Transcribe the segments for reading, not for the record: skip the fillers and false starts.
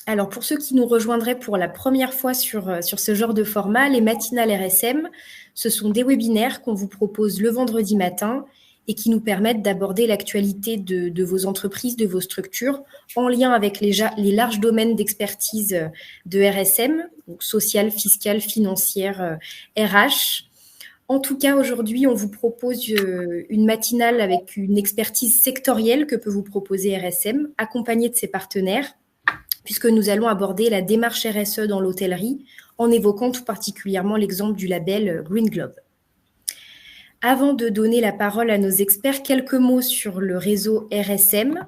Alors, pour ceux qui nous rejoindraient pour la première fois sur ce genre de format, les matinales RSM, ce sont des webinaires qu'on vous propose le vendredi matin et qui nous permettent d'aborder l'actualité de vos entreprises, de vos structures, en lien avec les larges domaines d'expertise de RSM, donc sociale, fiscale, financière, RH. En tout cas, aujourd'hui, on vous propose une matinale avec une expertise sectorielle que peut vous proposer RSM, accompagnée de ses partenaires, puisque nous allons aborder la démarche RSE dans l'hôtellerie, en évoquant tout particulièrement l'exemple du label Green Globe. Avant de donner la parole à nos experts, quelques mots sur le réseau RSM,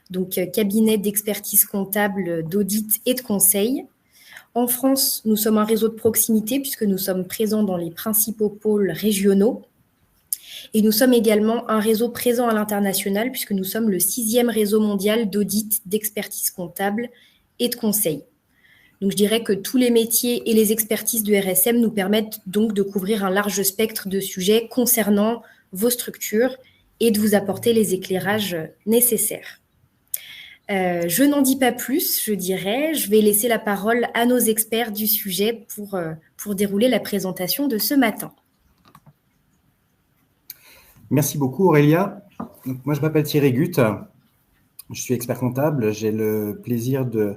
donc cabinet d'expertise comptable, d'audit et de conseil. En France, nous sommes un réseau de proximité puisque nous sommes présents dans les principaux pôles régionaux. Et nous sommes également un réseau présent à l'international puisque nous sommes le 6e réseau mondial d'audit, d'expertise comptable et de conseil. Donc je dirais que tous les métiers et les expertises de RSM nous permettent donc de couvrir un large spectre de sujets concernant vos structures et de vous apporter les éclairages nécessaires. Je n'en dis pas plus, je vais laisser la parole à nos experts du sujet pour dérouler la présentation de ce matin. Merci beaucoup Aurélia. Donc, moi je m'appelle Thierry Gutt, je suis expert comptable, j'ai le plaisir de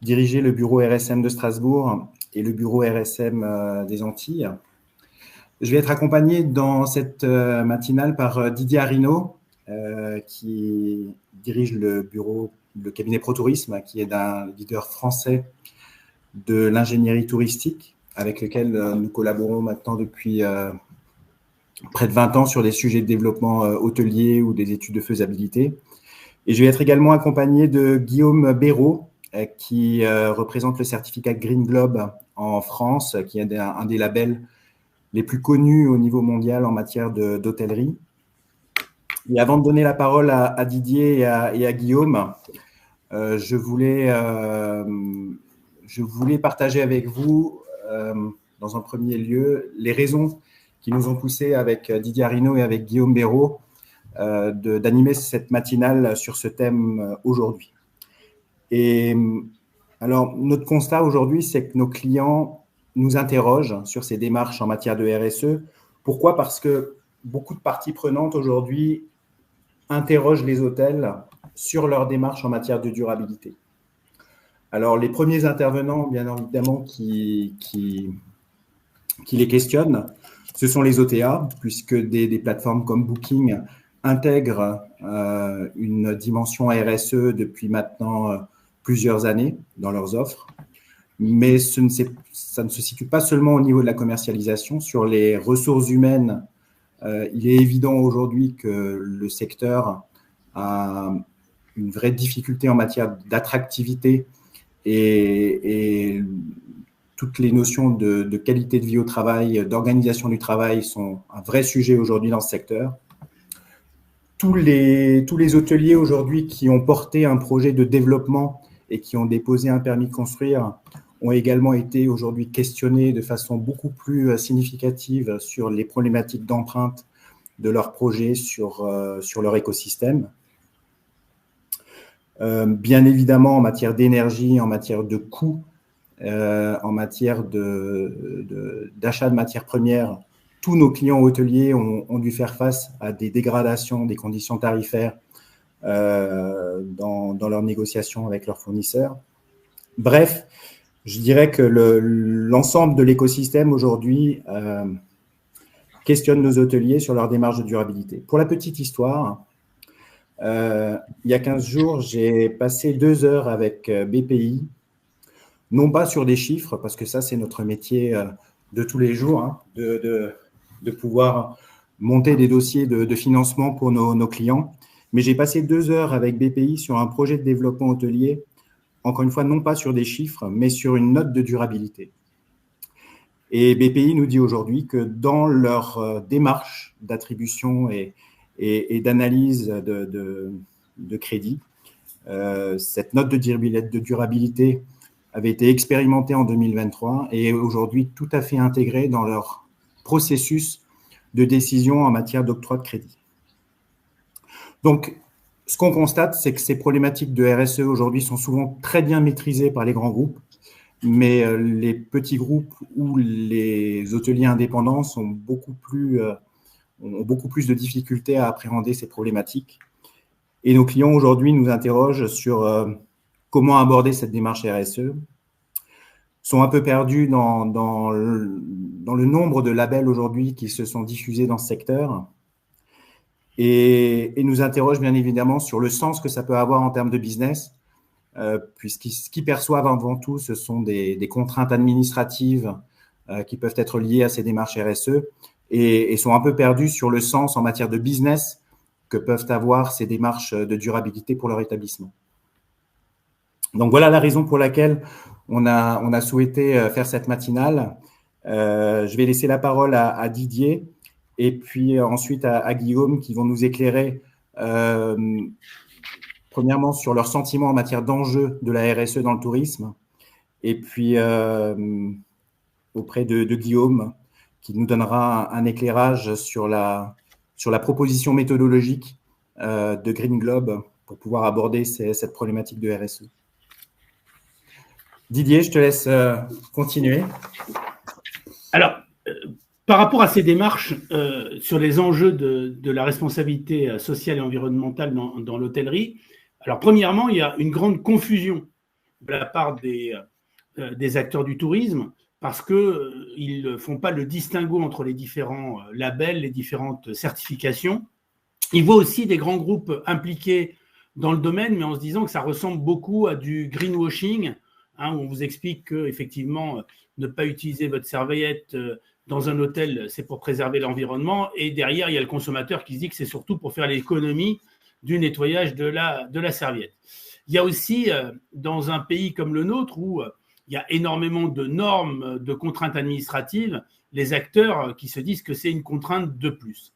diriger le bureau RSM de Strasbourg et le bureau RSM des Antilles. Je vais être accompagné dans cette matinale par Didier Arinaud, qui dirige le cabinet ProTourisme, qui est un leader français de l'ingénierie touristique, avec lequel nous collaborons maintenant depuis près de 20 ans sur des sujets de développement hôtelier ou des études de faisabilité. Et je vais être également accompagné de Guillaume Béraud, qui représente le certificat Green Globe en France, qui est un des labels les plus connus au niveau mondial en matière d'hôtellerie. Et avant de donner la parole à Didier et à Guillaume, je voulais partager avec vous, dans un premier lieu, les raisons qui nous ont poussés avec Didier Arinaud et avec Guillaume Béraud d'animer cette matinale sur ce thème aujourd'hui. Et alors, notre constat aujourd'hui, c'est que nos clients nous interrogent sur ces démarches en matière de RSE. Pourquoi ? Parce que beaucoup de parties prenantes aujourd'hui interrogent les hôtels sur leurs démarches en matière de durabilité. Alors, les premiers intervenants, bien évidemment, qui les questionnent, ce sont les OTA, puisque des plateformes comme Booking intègrent une dimension RSE depuis maintenant plusieurs années dans leurs offres. Mais ça ne se situe pas seulement au niveau de la commercialisation. Sur les ressources humaines, il est évident aujourd'hui que le secteur a une vraie difficulté en matière d'attractivité et toutes les notions de qualité de vie au travail, d'organisation du travail sont un vrai sujet aujourd'hui dans ce secteur. Tous les hôteliers aujourd'hui qui ont porté un projet de développement et qui ont déposé un permis de construire ont également été aujourd'hui questionnés de façon beaucoup plus significative sur les problématiques d'empreinte de leur projet sur leur écosystème. Bien évidemment, en matière d'énergie, en matière de coûts, en matière d'achat de matières premières, tous nos clients hôteliers ont dû faire face à des dégradations des conditions tarifaires dans leurs négociations avec leurs fournisseurs. Bref, je dirais que l'ensemble de l'écosystème aujourd'hui questionne nos hôteliers sur leur démarche de durabilité. Pour la petite histoire, il y a 15 jours, j'ai passé 2 heures avec BPI, non pas sur des chiffres, parce que ça, c'est notre métier de tous les jours, hein, de pouvoir monter des dossiers de financement pour nos clients. Mais j'ai passé 2 heures avec BPI sur un projet de développement hôtelier, encore une fois, non pas sur des chiffres, mais sur une note de durabilité. Et BPI nous dit aujourd'hui que dans leur démarche d'attribution et d'analyse de crédit, cette note de durabilité avait été expérimentée en 2023 et est aujourd'hui tout à fait intégrée dans leur processus de décision en matière d'octroi de crédit. Donc, Ce qu'on constate, c'est que ces problématiques de RSE aujourd'hui sont souvent très bien maîtrisées par les grands groupes, mais les petits groupes ou les hôteliers indépendants ont beaucoup plus de difficultés à appréhender ces problématiques. Et nos clients aujourd'hui nous interrogent sur comment aborder cette démarche RSE, sont un peu perdus dans le nombre de labels aujourd'hui qui se sont diffusés dans ce secteur et nous interrogent bien évidemment sur le sens que ça peut avoir en termes de business, ce qu'ils perçoivent avant tout, ce sont des contraintes administratives qui peuvent être liées à ces démarches RSE et sont un peu perdus sur le sens en matière de business que peuvent avoir ces démarches de durabilité pour leur établissement. Donc voilà la raison pour laquelle on a souhaité faire cette matinale. Je vais laisser la parole à Didier et puis ensuite à Guillaume qui vont nous éclairer premièrement sur leurs sentiments en matière d'enjeux de la RSE dans le tourisme et puis auprès de Guillaume qui nous donnera un éclairage sur la proposition méthodologique de Green Globe pour pouvoir aborder cette problématique de RSE. Didier, je te laisse continuer. Alors, par rapport à ces démarches sur les enjeux de la responsabilité sociale et environnementale dans l'hôtellerie, alors premièrement, il y a une grande confusion de la part des acteurs du tourisme parce qu'ils ne font pas le distinguo entre les différents labels, les différentes certifications. Ils voient aussi des grands groupes impliqués dans le domaine, mais en se disant que ça ressemble beaucoup à du greenwashing, où on vous explique qu'effectivement, ne pas utiliser votre serviette dans un hôtel, c'est pour préserver l'environnement. Et derrière, il y a le consommateur qui se dit que c'est surtout pour faire l'économie du nettoyage de la serviette. Il y a aussi, dans un pays comme le nôtre, où il y a énormément de normes, de contraintes administratives, les acteurs qui se disent que c'est une contrainte de plus.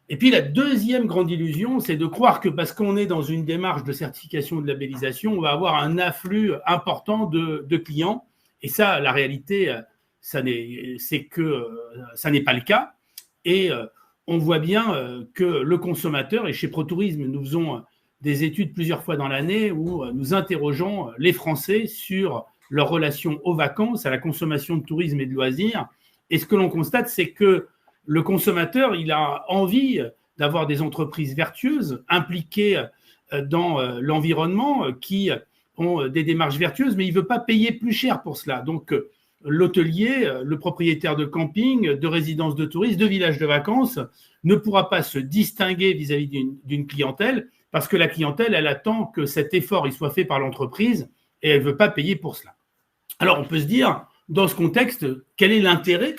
Et puis la deuxième grande illusion, c'est de croire que parce qu'on est dans une démarche de certification, de labellisation, on va avoir un afflux important de clients. Et ça, la réalité, c'est que ça n'est pas le cas. Et on voit bien que le consommateur, et chez ProTourisme, nous faisons des études plusieurs fois dans l'année où nous interrogeons les Français sur leur relation aux vacances, à la consommation de tourisme et de loisirs. Et ce que l'on constate, c'est que le consommateur, il a envie d'avoir des entreprises vertueuses, impliquées dans l'environnement, qui ont des démarches vertueuses, mais il ne veut pas payer plus cher pour cela. Donc, l'hôtelier, le propriétaire de camping, de résidence de tourisme, de village de vacances, ne pourra pas se distinguer vis-à-vis d'une clientèle parce que la clientèle, elle attend que cet effort il soit fait par l'entreprise et elle ne veut pas payer pour cela. Alors, on peut se dire, dans ce contexte, quel est l'intérêt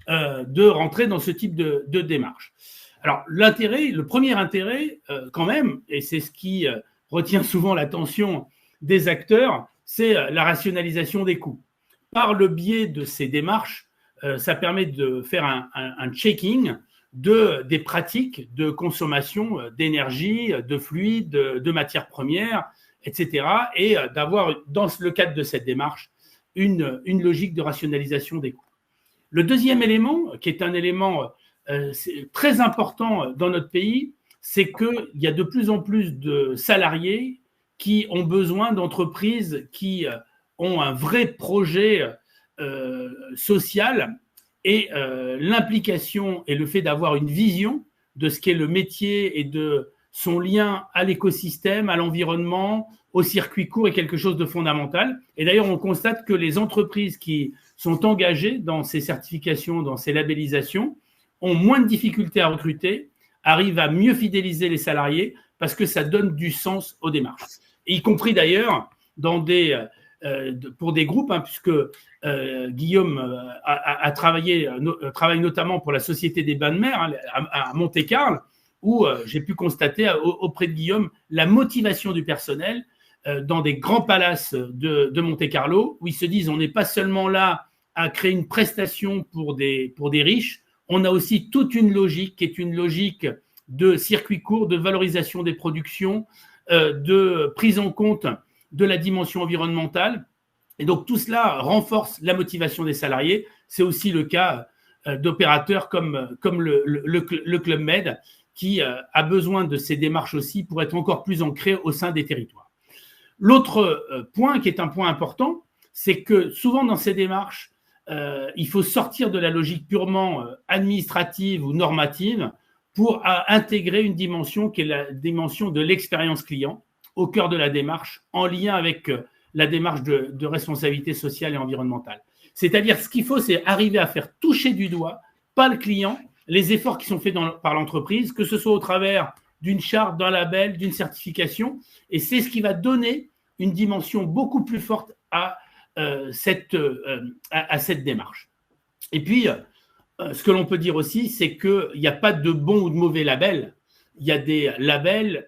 de rentrer dans ce type de démarche? Alors, le premier intérêt, quand même, et c'est ce qui retient souvent l'attention des acteurs, c'est la rationalisation des coûts. Par le biais de ces démarches, ça permet de faire un checking des pratiques de consommation d'énergie, de fluides, de matières premières, etc. et d'avoir, dans le cadre de cette démarche, une logique de rationalisation des coûts. Le deuxième élément, qui est un élément très important dans notre pays, c'est qu'il y a de plus en plus de salariés qui ont besoin d'entreprises qui ont un vrai projet social et l'implication et le fait d'avoir une vision de ce qu'est le métier et de son lien à l'écosystème, à l'environnement, au circuit court est quelque chose de fondamental. Et d'ailleurs, on constate que les entreprises qui sont engagées dans ces certifications, dans ces labellisations, ont moins de difficultés à recruter, arrivent à mieux fidéliser les salariés parce que ça donne du sens aux démarches. Et y compris d'ailleurs pour des groupes, puisque Guillaume travaille notamment pour la Société des Bains de Mer à Monte-Carlo, où j'ai pu constater auprès de Guillaume la motivation du personnel dans des grands palaces de Monte-Carlo, où ils se disent on n'est pas seulement là à créer une prestation pour des riches, on a aussi toute une logique qui est une logique de circuit court, de valorisation des productions, de prise en compte de la dimension environnementale. Et donc tout cela renforce la motivation des salariés. C'est aussi le cas d'opérateurs comme le Club Med, qui a besoin de ces démarches aussi pour être encore plus ancrée au sein des territoires. L'autre point qui est un point important, c'est que souvent dans ces démarches, il faut sortir de la logique purement administrative ou normative pour intégrer une dimension qui est la dimension de l'expérience client au cœur de la démarche, en lien avec la démarche de responsabilité sociale et environnementale. C'est-à-dire, ce qu'il faut, c'est arriver à faire toucher du doigt, pas le client, les efforts qui sont faits par l'entreprise, que ce soit au travers d'une charte, d'un label, d'une certification, et c'est ce qui va donner une dimension beaucoup plus forte à cette démarche. Et puis, ce que l'on peut dire aussi, c'est qu'il n'y a pas de bon ou de mauvais label. Il y a des labels,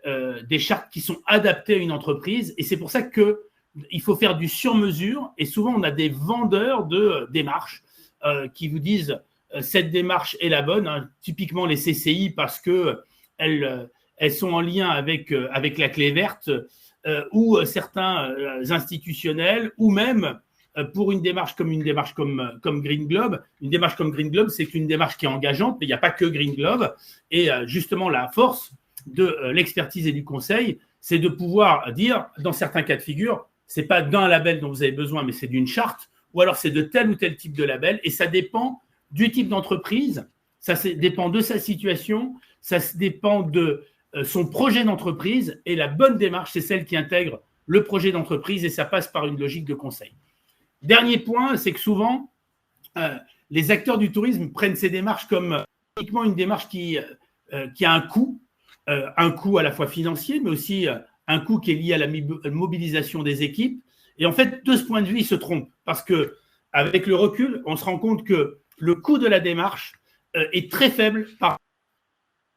des chartes qui sont adaptées à une entreprise, et c'est pour ça qu'il faut faire du sur-mesure, et souvent on a des vendeurs de démarches qui vous disent cette démarche est la bonne, hein, typiquement les CCI, parce qu'elles sont en lien avec la clé verte, ou certains institutionnels, ou même pour une démarche comme Green Globe. Une démarche comme Green Globe, c'est une démarche qui est engageante, mais il n'y a pas que Green Globe. Et justement, la force de l'expertise et du conseil, c'est de pouvoir dire, dans certains cas de figure, ce n'est pas d'un label dont vous avez besoin, mais c'est d'une charte, ou alors c'est de tel ou tel type de label, et ça dépend du type d'entreprise, ça dépend de sa situation, ça dépend de son projet d'entreprise, et la bonne démarche, c'est celle qui intègre le projet d'entreprise, et ça passe par une logique de conseil. Dernier point, c'est que souvent, les acteurs du tourisme prennent ces démarches comme uniquement une démarche qui a un coût à la fois financier, mais aussi un coût qui est lié à la mobilisation des équipes. Et en fait, de ce point de vue, ils se trompent, parce qu'avec le recul, on se rend compte que le coût de la démarche est très faible par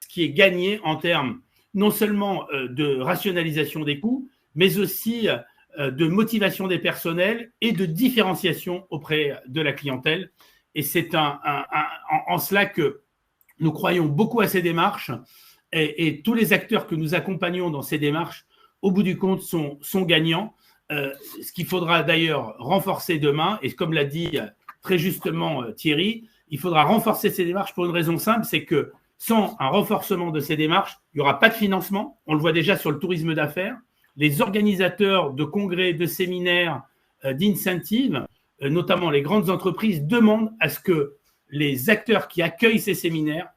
ce qui est gagné en termes non seulement de rationalisation des coûts, mais aussi de motivation des personnels et de différenciation auprès de la clientèle. Et c'est en cela que nous croyons beaucoup à ces démarches, et tous les acteurs que nous accompagnons dans ces démarches, au bout du compte, sont gagnants. Ce qu'il faudra d'ailleurs renforcer demain, et comme l'a dit très justement Thierry, il faudra renforcer ces démarches pour une raison simple, c'est que sans un renforcement de ces démarches, il n'y aura pas de financement. On le voit déjà sur le tourisme d'affaires. Les organisateurs de congrès, de séminaires, d'incentives, notamment les grandes entreprises, demandent à ce que les acteurs qui accueillent ces séminaires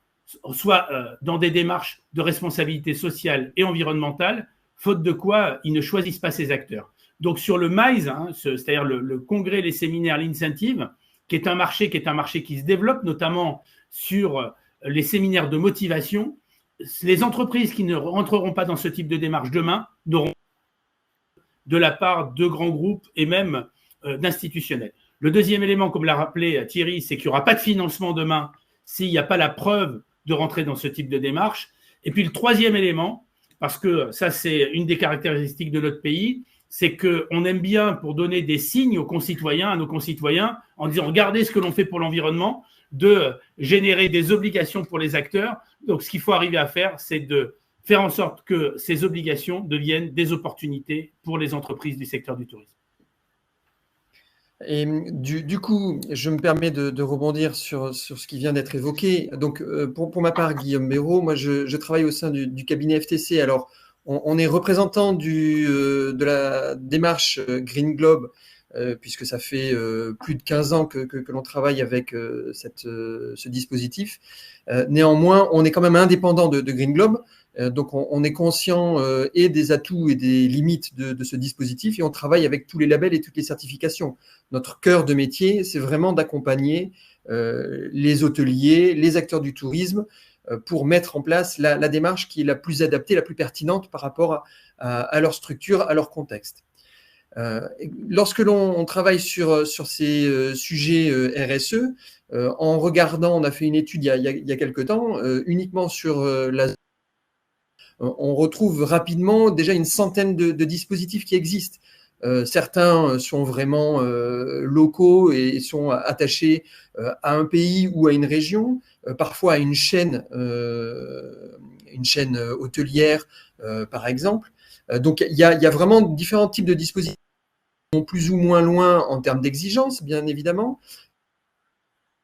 soient dans des démarches de responsabilité sociale et environnementale, faute de quoi ils ne choisissent pas ces acteurs. Donc sur le MICE, c'est-à-dire le congrès, les séminaires, l'incentive, qui est un marché qui se développe, notamment sur les séminaires de motivation, les entreprises qui ne rentreront pas dans ce type de démarche demain n'auront de la part de grands groupes et même d'institutionnels. Le deuxième élément, comme l'a rappelé Thierry, c'est qu'il n'y aura pas de financement demain s'il n'y a pas la preuve de rentrer dans ce type de démarche. Et puis le troisième élément, parce que ça c'est une des caractéristiques de notre pays, c'est qu'on aime bien, pour donner des signes aux concitoyens, à nos concitoyens, en disant regardez ce que l'on fait pour l'environnement, de générer des obligations pour les acteurs. Donc ce qu'il faut arriver à faire, c'est de faire en sorte que ces obligations deviennent des opportunités pour les entreprises du secteur du tourisme. Et du coup, je me permets de rebondir sur ce qui vient d'être évoqué. Donc, pour ma part, Guillaume Béraud, moi, je travaille au sein du cabinet FTC. Alors, on est représentant de la démarche Green Globe, puisque ça fait plus de 15 ans que l'on travaille avec ce dispositif. Néanmoins, on est quand même indépendant de Green Globe. Donc, on est conscient et des atouts et des limites de ce dispositif, et on travaille avec tous les labels et toutes les certifications. Notre cœur de métier, c'est vraiment d'accompagner les hôteliers, les acteurs du tourisme pour mettre en place la démarche qui est la plus adaptée, la plus pertinente par rapport à leur structure, à leur contexte. Lorsque l'on travaille sur ces sujets RSE, en regardant, on a fait une étude il y a quelque temps, uniquement sur on retrouve rapidement déjà une centaine de dispositifs qui existent. Certains sont vraiment locaux et sont attachés à un pays ou à une région, parfois à une chaîne hôtelière, par exemple. Donc, il y a vraiment différents types de dispositifs qui vont plus ou moins loin en termes d'exigences, bien évidemment,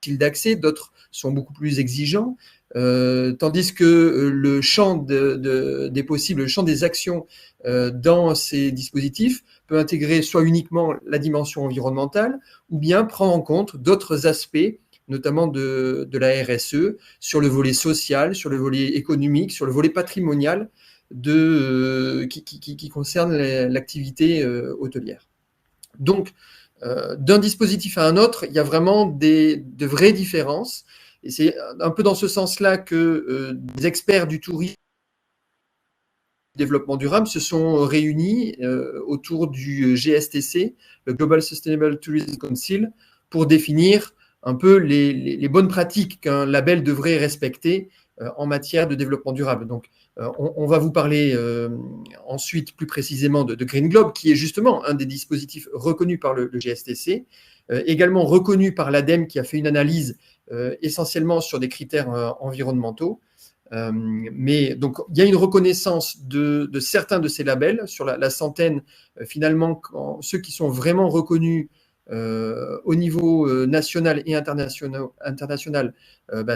d'accès, d'autres sont beaucoup plus exigeants. tandis que le champ des possibles, le champ des actions dans ces dispositifs peut intégrer soit uniquement la dimension environnementale, ou bien prendre en compte d'autres aspects, notamment de la RSE, sur le volet social, sur le volet économique, sur le volet patrimonial qui concerne l'activité hôtelière. Donc, d'un dispositif à un autre, il y a vraiment de vraies différences. Et c'est un peu dans ce sens-là que des experts du tourisme et du développement durable se sont réunis autour du GSTC, le Global Sustainable Tourism Council, pour définir un peu les bonnes pratiques qu'un label devrait respecter en matière de développement durable. Donc, on va vous parler ensuite plus précisément de Green Globe, qui est justement un des dispositifs reconnus par le GSTC, également reconnu par l'ADEME, qui a fait une analyse essentiellement sur des critères environnementaux. Mais donc, il y a une reconnaissance de certains de ces labels, sur la centaine, finalement, ceux qui sont vraiment reconnus au niveau national et international,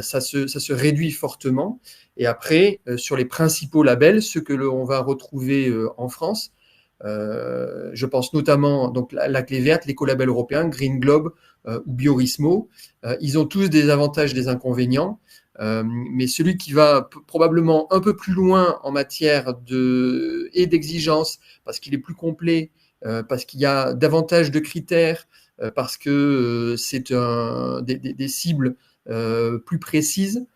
ça se réduit fortement. Et après, sur les principaux labels, ceux que l'on va retrouver en France, je pense notamment donc la Clé Verte, l'écolabel européen, Green Globe ou Biorismo, ils ont tous des avantages, des inconvénients. Mais celui qui va probablement un peu plus loin en matière d'exigence, parce qu'il est plus complet, parce qu'il y a davantage de critères, parce que c'est des cibles plus précises,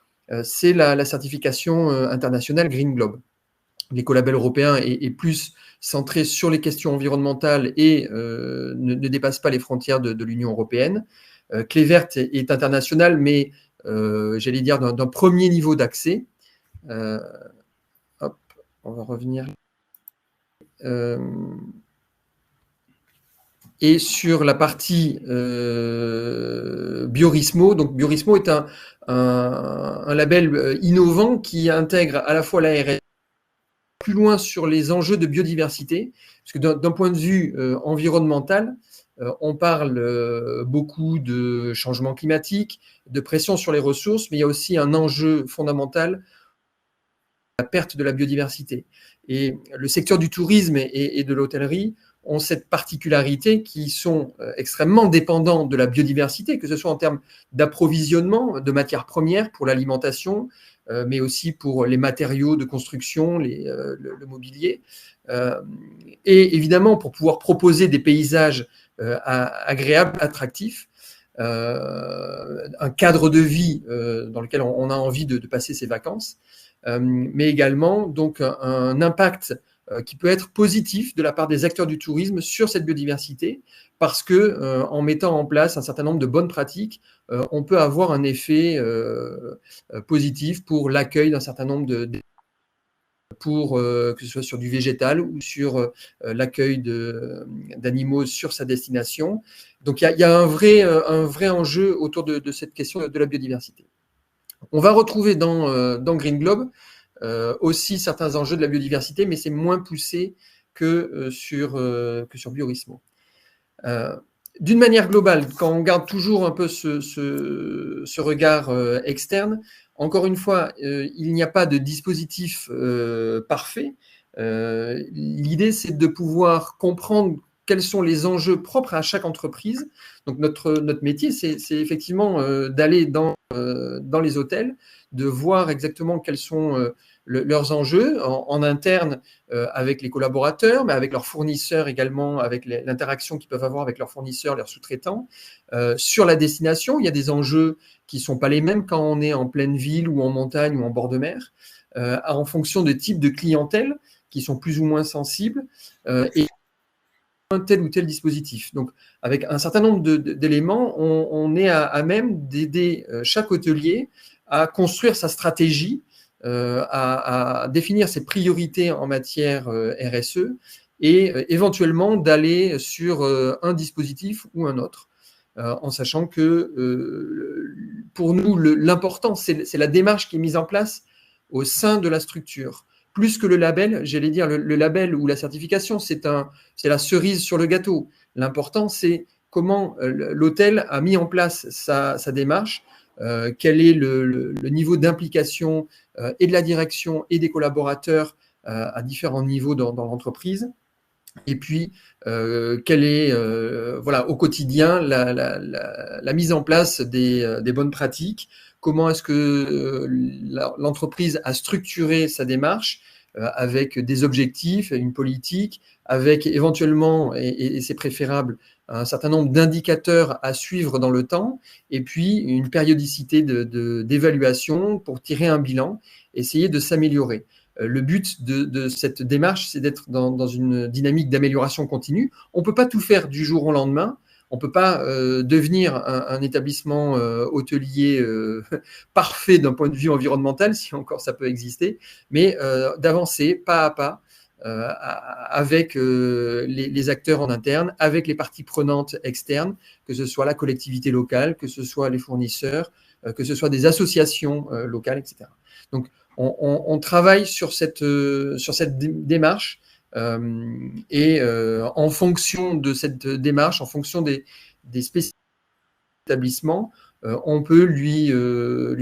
c'est la certification internationale Green Globe. L'écolabel européen est plus centré sur les questions environnementales et ne dépasse pas les frontières de l'Union européenne. Clé Verte est internationale, mais j'allais dire d'un premier niveau d'accès. Hop, on va revenir. Et sur la partie Biorismo, donc Biorismo est un label innovant qui intègre à la fois la RSE, plus loin sur les enjeux de biodiversité, parce que d'un point de vue environnemental, on parle beaucoup de changement climatique, de pression sur les ressources, mais il y a aussi un enjeu fondamental, la perte de la biodiversité. Et le secteur du tourisme et de l'hôtellerie ont cette particularité qui sont extrêmement dépendants de la biodiversité, que ce soit en termes d'approvisionnement de matières premières pour l'alimentation, mais aussi pour les matériaux de construction, le mobilier. Et évidemment, pour pouvoir proposer des paysages agréables, attractifs, un cadre de vie dans lequel on a envie de passer ses vacances, mais également donc un impact qui peut être positif de la part des acteurs du tourisme sur cette biodiversité, parce que en mettant en place un certain nombre de bonnes pratiques, on peut avoir un effet positif pour l'accueil d'un certain nombre que ce soit sur du végétal ou sur l'accueil d'animaux sur sa destination. Donc il y a un vrai enjeu autour de cette question de la biodiversité. On va retrouver dans Green Globe aussi certains enjeux de la biodiversité, mais c'est moins poussé que sur Biorismo. D'une manière globale, quand on garde toujours un peu ce regard externe, encore une fois, il n'y a pas de dispositif parfait. L'idée, c'est de pouvoir comprendre quels sont les enjeux propres à chaque entreprise. Donc, notre métier, c'est effectivement d'aller dans les hôtels, de voir exactement quels sont leurs enjeux en interne avec les collaborateurs, mais avec leurs fournisseurs également, avec l'interaction qu'ils peuvent avoir avec leurs fournisseurs, leurs sous-traitants. Sur la destination, il y a des enjeux qui ne sont pas les mêmes quand on est en pleine ville ou en montagne ou en bord de mer, en fonction de types de clientèle qui sont plus ou moins sensibles et un tel ou tel dispositif. Donc, avec un certain nombre d'éléments, on est à même d'aider chaque hôtelier à construire sa stratégie, à définir ses priorités en matière RSE et éventuellement d'aller sur un dispositif ou un autre, en sachant que pour nous, l'important, c'est la démarche qui est mise en place au sein de la structure. Plus que le label, j'allais dire le label ou la certification, c'est la cerise sur le gâteau. L'important, c'est comment l'hôtel a mis en place sa démarche quel est le niveau d'implication et de la direction et des collaborateurs à différents niveaux dans l'entreprise. Et puis, quelle est au quotidien la mise en place des bonnes pratiques, comment est-ce que l'entreprise a structuré sa démarche avec des objectifs, une politique, avec éventuellement, et c'est préférable, un certain nombre d'indicateurs à suivre dans le temps, et puis une périodicité d'évaluation pour tirer un bilan, essayer de s'améliorer. Le but de cette démarche, c'est d'être dans une dynamique d'amélioration continue. On ne peut pas tout faire du jour au lendemain. On ne peut pas devenir un établissement hôtelier parfait d'un point de vue environnemental, si encore ça peut exister, mais d'avancer pas à pas avec les acteurs en interne, avec les parties prenantes externes, que ce soit la collectivité locale, que ce soit les fournisseurs, que ce soit des associations locales, etc. Donc, on travaille sur cette démarche et en fonction de cette démarche, en fonction des spécificités de l'établissement, on peut lui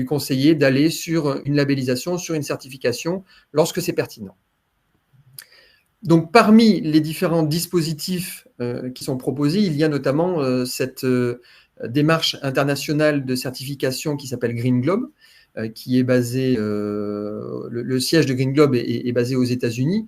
conseiller d'aller sur une labellisation, sur une certification lorsque c'est pertinent. Donc, parmi les différents dispositifs qui sont proposés, il y a notamment cette démarche internationale de certification qui s'appelle Green Globe, qui est basé, le siège de Green Globe est basé aux États-Unis,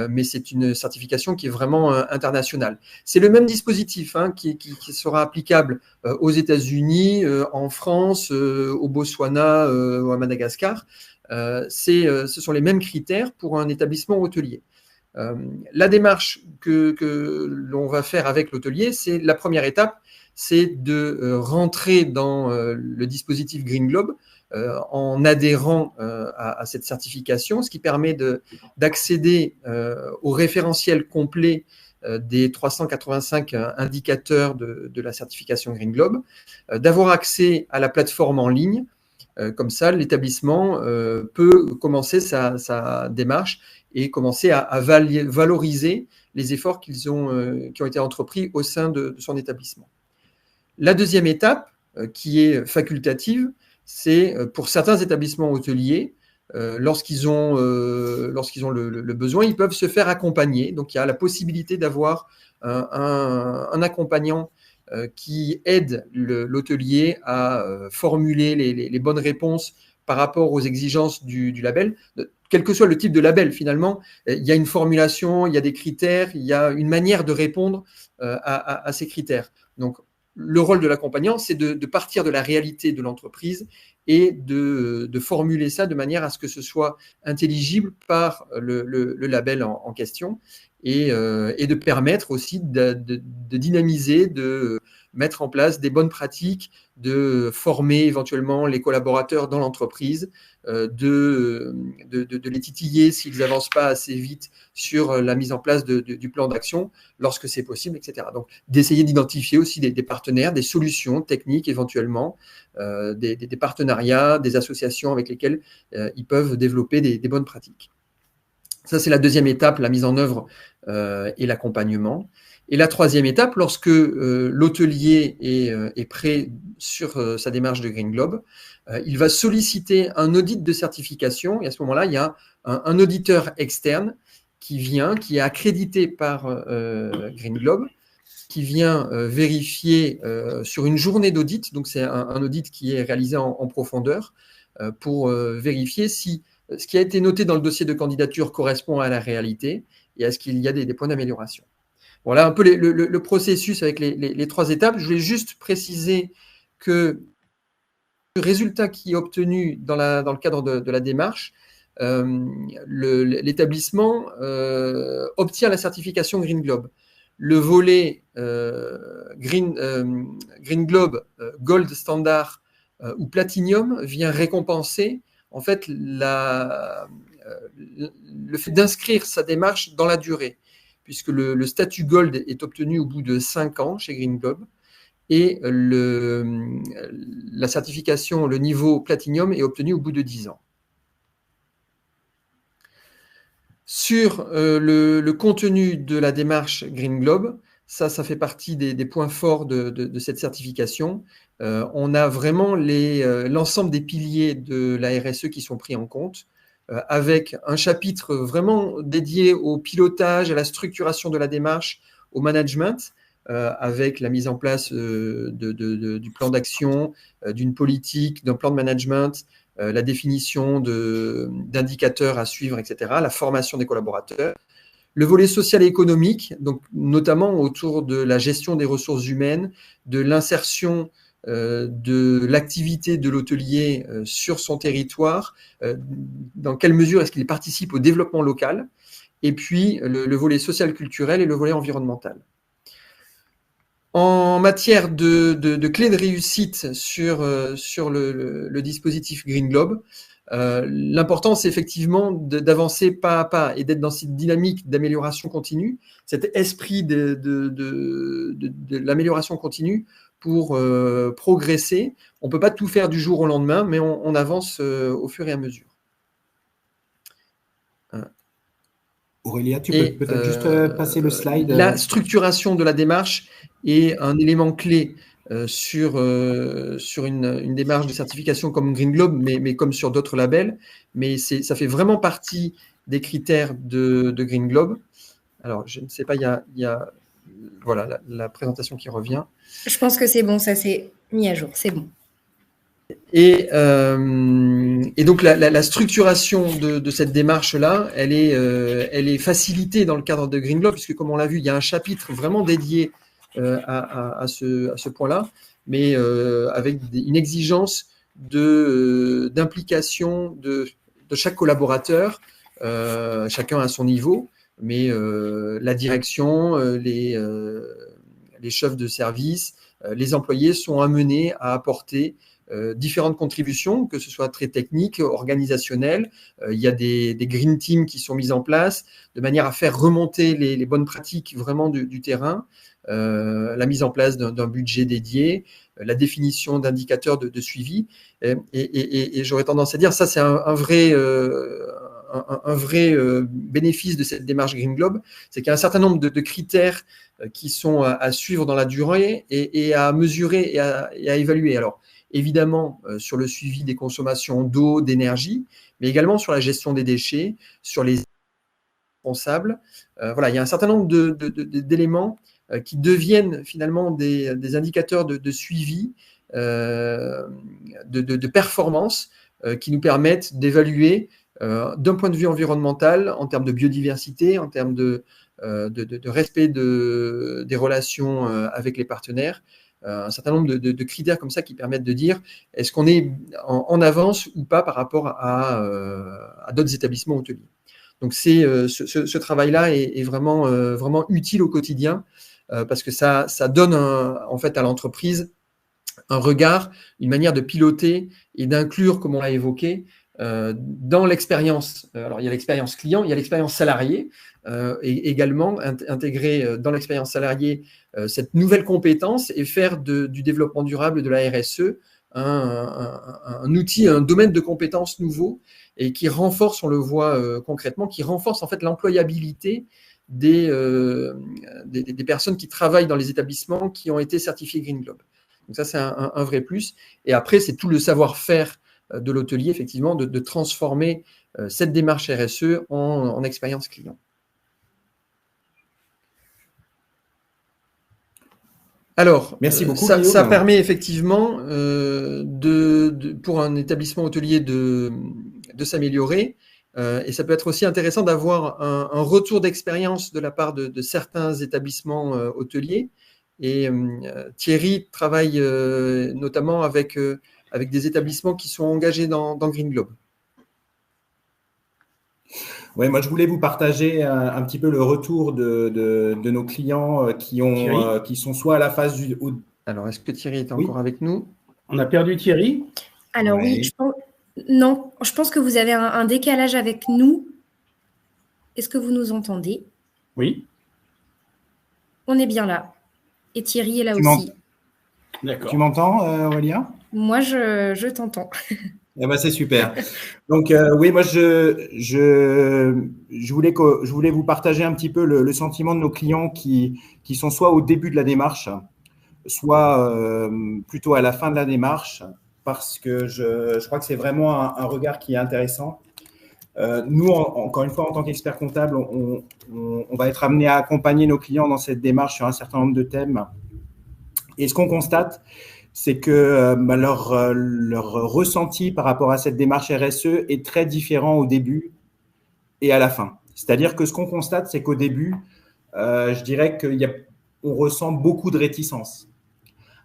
mais c'est une certification qui est vraiment internationale. C'est le même dispositif qui sera applicable aux États-Unis, en France, au Botswana, ou à Madagascar. Ce sont les mêmes critères pour un établissement hôtelier. La démarche que l'on va faire avec l'hôtelier, c'est la première étape, c'est de rentrer dans le dispositif Green Globe, en adhérant à cette certification, ce qui permet d'accéder au référentiel complet des 385 indicateurs de la certification Green Globe, d'avoir accès à la plateforme en ligne. Comme ça, l'établissement peut commencer sa démarche et commencer à valoriser les efforts qui ont été entrepris au sein de son établissement. La deuxième étape, qui est facultative, c'est pour certains établissements hôteliers, lorsqu'ils ont le besoin, ils peuvent se faire accompagner. Donc, il y a la possibilité d'avoir un accompagnant qui aide l'hôtelier à formuler les bonnes réponses par rapport aux exigences du label. Quel que soit le type de label, finalement, il y a une formulation, il y a des critères, il y a une manière de répondre à ces critères. Donc, le rôle de l'accompagnant, c'est de partir de la réalité de l'entreprise et de formuler ça de manière à ce que ce soit intelligible par le label en question et de permettre aussi de dynamiser, de mettre en place des bonnes pratiques, de former éventuellement les collaborateurs dans l'entreprise, de les titiller s'ils n'avancent pas assez vite sur la mise en place du plan d'action lorsque c'est possible, etc. Donc, d'essayer d'identifier aussi des partenaires, des solutions techniques éventuellement, des partenariats, des associations avec lesquelles ils peuvent développer des bonnes pratiques. Ça, c'est la deuxième étape, la mise en œuvre et l'accompagnement. Et la troisième étape, lorsque l'hôtelier est prêt sur sa démarche de Green Globe, il va solliciter un audit de certification. Et à ce moment-là, il y a un auditeur externe qui est accrédité par Green Globe, qui vient vérifier sur une journée d'audit. Donc, c'est un audit qui est réalisé en profondeur pour vérifier si ce qui a été noté dans le dossier de candidature correspond à la réalité et à ce qu'il y a des points d'amélioration. Voilà un peu le processus avec les trois étapes. Je voulais juste préciser que le résultat qui est obtenu dans le cadre de la démarche, l'établissement obtient la certification Green Globe. Le volet Green Globe Gold Standard ou Platinum vient récompenser en fait le fait d'inscrire sa démarche dans la durée, puisque le statut Gold est obtenu au bout de 5 ans chez Green Globe et la certification, le niveau Platinum est obtenu au bout de 10 ans. Sur le contenu de la démarche Green Globe, ça fait partie des points forts de cette certification. on a vraiment l'ensemble des piliers de la RSE qui sont pris en compte, avec un chapitre vraiment dédié au pilotage, à la structuration de la démarche, au management, avec la mise en place du plan d'action, d'une politique, d'un plan de management, la définition d'indicateurs à suivre, etc., la formation des collaborateurs. Le volet social et économique, donc notamment autour de la gestion des ressources humaines, de l'insertion de l'activité de l'hôtelier sur son territoire, dans quelle mesure est-ce qu'il participe au développement local, et puis le volet social culturel et le volet environnemental. En matière de clés de réussite sur le dispositif Green Globe, l'important, c'est effectivement d'avancer pas à pas et d'être dans cette dynamique d'amélioration continue, cet esprit de l'amélioration continue pour progresser. On ne peut pas tout faire du jour au lendemain, mais on avance au fur et à mesure. Aurélia, tu peux peut-être juste passer le slide. La structuration de la démarche est un élément clé sur une démarche de certification comme Green Globe, mais comme sur d'autres labels. Mais ça fait vraiment partie des critères de Green Globe. Alors, je ne sais pas, il y a voilà, la présentation qui revient. Je pense que c'est bon, ça s'est mis à jour, c'est bon. Et donc, la structuration de cette démarche-là, elle est facilitée dans le cadre de Green Globe, puisque comme on l'a vu, il y a un chapitre vraiment dédié à ce point-là, mais avec une exigence d'implication de chaque collaborateur, chacun à son niveau, mais la direction, les chefs de service, les employés sont amenés à apporter différentes contributions, que ce soit très techniques, organisationnelles. Il y a des green teams qui sont mis en place de manière à faire remonter les bonnes pratiques vraiment du terrain, la mise en place d'un budget dédié, la définition d'indicateurs de suivi. Et j'aurais tendance à dire, ça c'est un vrai bénéfice de cette démarche Green Globe, c'est qu'il y a un certain nombre de critères qui sont à suivre dans la durée et à mesurer et à évaluer. Alors, évidemment, sur le suivi des consommations d'eau, d'énergie, mais également sur la gestion des déchets, sur les responsables. Voilà, il y a un certain nombre d'éléments qui deviennent finalement des indicateurs de suivi, de performance, qui nous permettent d'évaluer d'un point de vue environnemental, en termes de biodiversité, en termes de respect des relations avec les partenaires, un certain nombre de critères comme ça qui permettent de dire est-ce qu'on est en avance ou pas par rapport à d'autres établissements hôteliers. Donc ce travail-là est vraiment, vraiment utile au quotidien parce que ça donne en fait à l'entreprise un regard, une manière de piloter et d'inclure, comme on l'a évoqué, dans l'expérience. Alors il y a l'expérience client, il y a l'expérience salariée, et également intégrer dans l'expérience salariée cette nouvelle compétence et faire du développement durable de la RSE un outil, un domaine de compétences nouveau et qui renforce, on le voit concrètement, qui renforce en fait l'employabilité des personnes qui travaillent dans les établissements qui ont été certifiés Green Globe. Donc ça, c'est un vrai plus. Et après, c'est tout le savoir-faire de l'hôtelier, effectivement, de transformer cette démarche RSE en expérience client. Alors, merci beaucoup, ça permet effectivement pour un établissement hôtelier de s'améliorer. Et ça peut être aussi intéressant d'avoir un retour d'expérience de la part de certains établissements hôteliers. Et Thierry travaille notamment avec des établissements qui sont engagés dans Green Globe. Oui, moi je voulais vous partager un petit peu le retour de nos clients qui sont soit à la phase du… Alors, est-ce que Thierry est encore avec nous? On a perdu Thierry? Alors oui, je pense que vous avez un décalage avec nous. Est-ce que vous nous entendez? Oui. On est bien là. Et Thierry est là aussi. D'accord. Tu m'entends, Aurélien? Moi, je t'entends. Eh ben, c'est super. Donc, oui, moi, je voulais vous partager un petit peu le sentiment de nos clients qui sont soit au début de la démarche, soit plutôt à la fin de la démarche, parce que je crois que c'est vraiment un regard qui est intéressant. Nous, encore une fois, en tant qu'expert comptable, on va être amené à accompagner nos clients dans cette démarche sur un certain nombre de thèmes. Et ce qu'on constate, c'est que leur ressenti par rapport à cette démarche RSE est très différent au début et à la fin. C'est-à-dire que ce qu'on constate, c'est qu'au début, je dirais qu'on ressent beaucoup de réticence.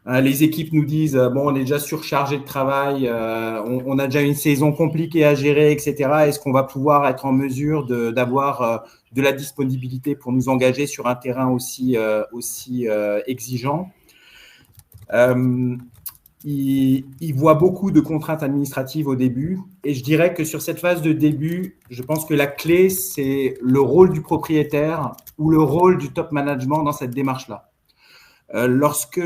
Les équipes nous disent bon, on est déjà surchargé de travail, on a déjà une saison compliquée à gérer, etc. Est-ce qu'on va pouvoir être en mesure d'avoir de la disponibilité pour nous engager sur un terrain aussi exigeant? Ils voient beaucoup de contraintes administratives au début, et je dirais que sur cette phase de début, je pense que la clé, c'est le rôle du propriétaire ou le rôle du top management dans cette démarche-là. Lorsque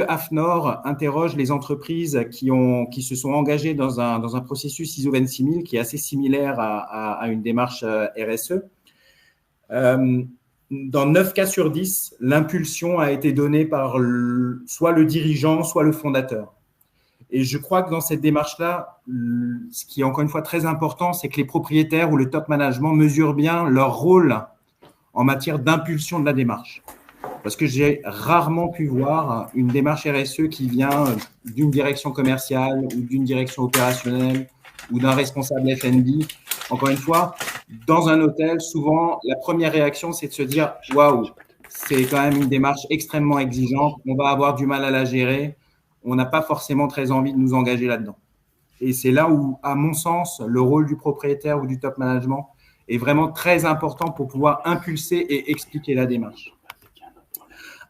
AFNOR interroge les entreprises qui se sont engagées dans un processus ISO 26000 qui est assez similaire à une démarche RSE, dans 9 cas sur 10, l'impulsion a été donnée par soit le dirigeant, soit le fondateur. Et je crois que dans cette démarche-là, ce qui est encore une fois très important, c'est que les propriétaires ou le top management mesurent bien leur rôle en matière d'impulsion de la démarche. Parce que j'ai rarement pu voir une démarche RSE qui vient d'une direction commerciale ou d'une direction opérationnelle ou d'un responsable F&B. Encore une fois, dans un hôtel, souvent, la première réaction, c'est de se dire « Waouh, c'est quand même une démarche extrêmement exigeante, on va avoir du mal à la gérer, on n'a pas forcément très envie de nous engager là-dedans. » Et c'est là où, à mon sens, le rôle du propriétaire ou du top management est vraiment très important pour pouvoir impulser et expliquer la démarche.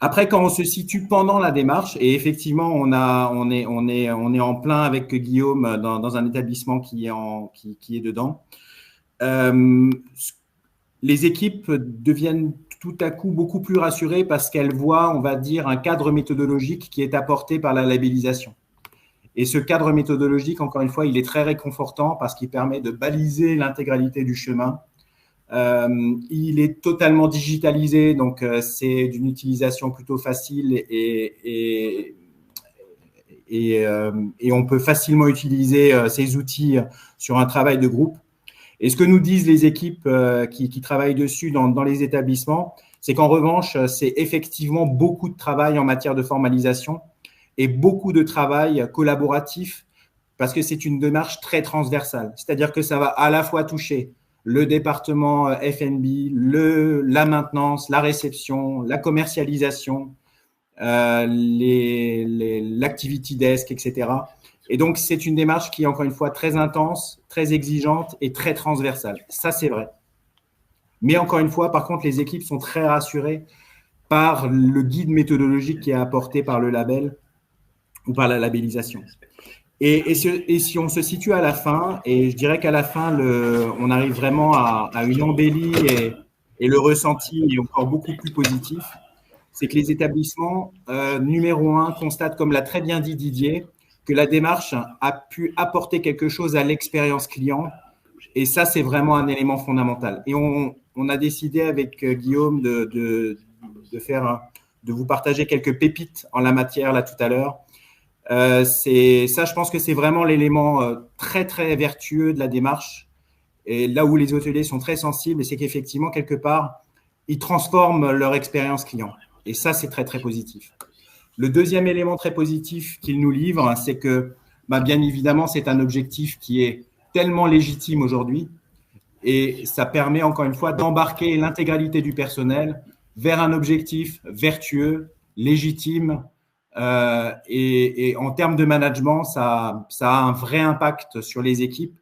Après, quand on se situe pendant la démarche, et effectivement, on est en plein avec Guillaume dans un établissement qui est dedans, les équipes deviennent tout à coup beaucoup plus rassurées parce qu'elles voient, on va dire, un cadre méthodologique qui est apporté par la labellisation. Et ce cadre méthodologique, encore une fois, il est très réconfortant parce qu'il permet de baliser l'intégralité du chemin. Il est totalement digitalisé, donc c'est d'une utilisation plutôt facile et on peut facilement utiliser ces outils sur un travail de groupe. Et ce que nous disent les équipes qui travaillent dessus dans les établissements, c'est qu'en revanche, c'est effectivement beaucoup de travail en matière de formalisation et beaucoup de travail collaboratif parce que c'est une démarche très transversale. C'est-à-dire que ça va à la fois toucher le département F&B, la maintenance, la réception, la commercialisation, l'activity desk, etc. Et donc, c'est une démarche qui est encore une fois très intense, très exigeante et très transversale. Ça, c'est vrai. Mais encore une fois, par contre, les équipes sont très rassurées par le guide méthodologique qui est apporté par le label ou par la labellisation. Et si on se situe à la fin, et je dirais qu'à la fin, on arrive vraiment à une embellie et le ressenti est encore beaucoup plus positif, c'est que les établissements, numéro 1, constatent, comme l'a très bien dit Didier, que la démarche a pu apporter quelque chose à l'expérience client. Et ça, c'est vraiment un élément fondamental. Et on a décidé avec Guillaume de vous partager quelques pépites en la matière là tout à l'heure. Ça, je pense que c'est vraiment l'élément très, très vertueux de la démarche. Et là où les hôteliers sont très sensibles, c'est qu'effectivement, quelque part, ils transforment leur expérience client. Et ça, c'est très, très positif. Le deuxième élément très positif qu'ils nous livrent, c'est que, bien évidemment, c'est un objectif qui est tellement légitime aujourd'hui. Et ça permet, encore une fois, d'embarquer l'intégralité du personnel vers un objectif vertueux, légitime. Et en termes de management, ça a un vrai impact sur les équipes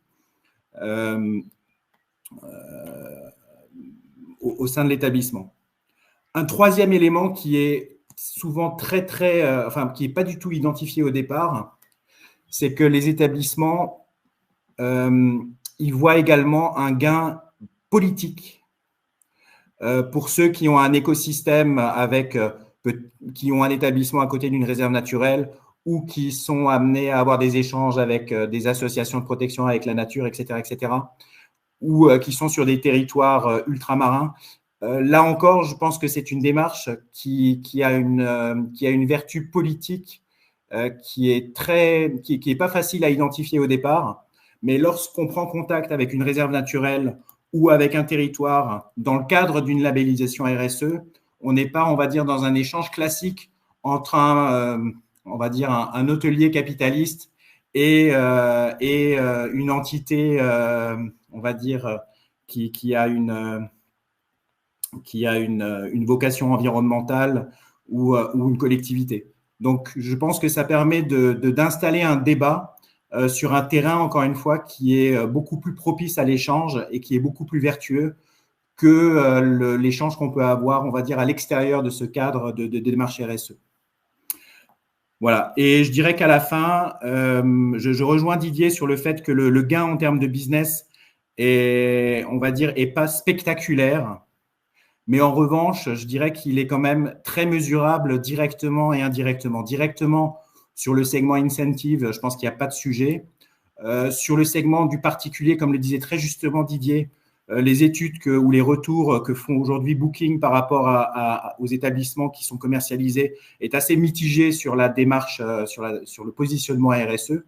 au sein de l'établissement. Un troisième élément qui est souvent qui n'est pas du tout identifié au départ, c'est que les établissements, ils voient également un gain politique pour ceux qui ont un écosystème qui ont un établissement à côté d'une réserve naturelle ou qui sont amenés à avoir des échanges avec des associations de protection avec la nature, etc., ou qui sont sur des territoires ultramarins. Là encore, je pense que c'est une démarche qui a une vertu politique qui est pas facile à identifier au départ, mais lorsqu'on prend contact avec une réserve naturelle ou avec un territoire dans le cadre d'une labellisation RSE, on n'est pas, on va dire, dans un échange classique entre on va dire un hôtelier capitaliste et une entité, on va dire, qui a une vocation environnementale ou une collectivité. Donc, je pense que ça permet d'installer un débat sur un terrain, encore une fois, qui est beaucoup plus propice à l'échange et qui est beaucoup plus vertueux que l'échange qu'on peut avoir, on va dire, à l'extérieur de ce cadre de démarche RSE. Voilà. Et je dirais qu'à la fin, je rejoins Didier sur le fait que le gain en termes de business est, on va dire, est pas spectaculaire. Mais en revanche, je dirais qu'il est quand même très mesurable directement et indirectement. Directement sur le segment incentive, je pense qu'il n'y a pas de sujet. Sur le segment du particulier, comme le disait très justement Didier, les études ou les retours que font aujourd'hui Booking par rapport aux établissements qui sont commercialisés est assez mitigé sur la démarche, sur le positionnement RSE.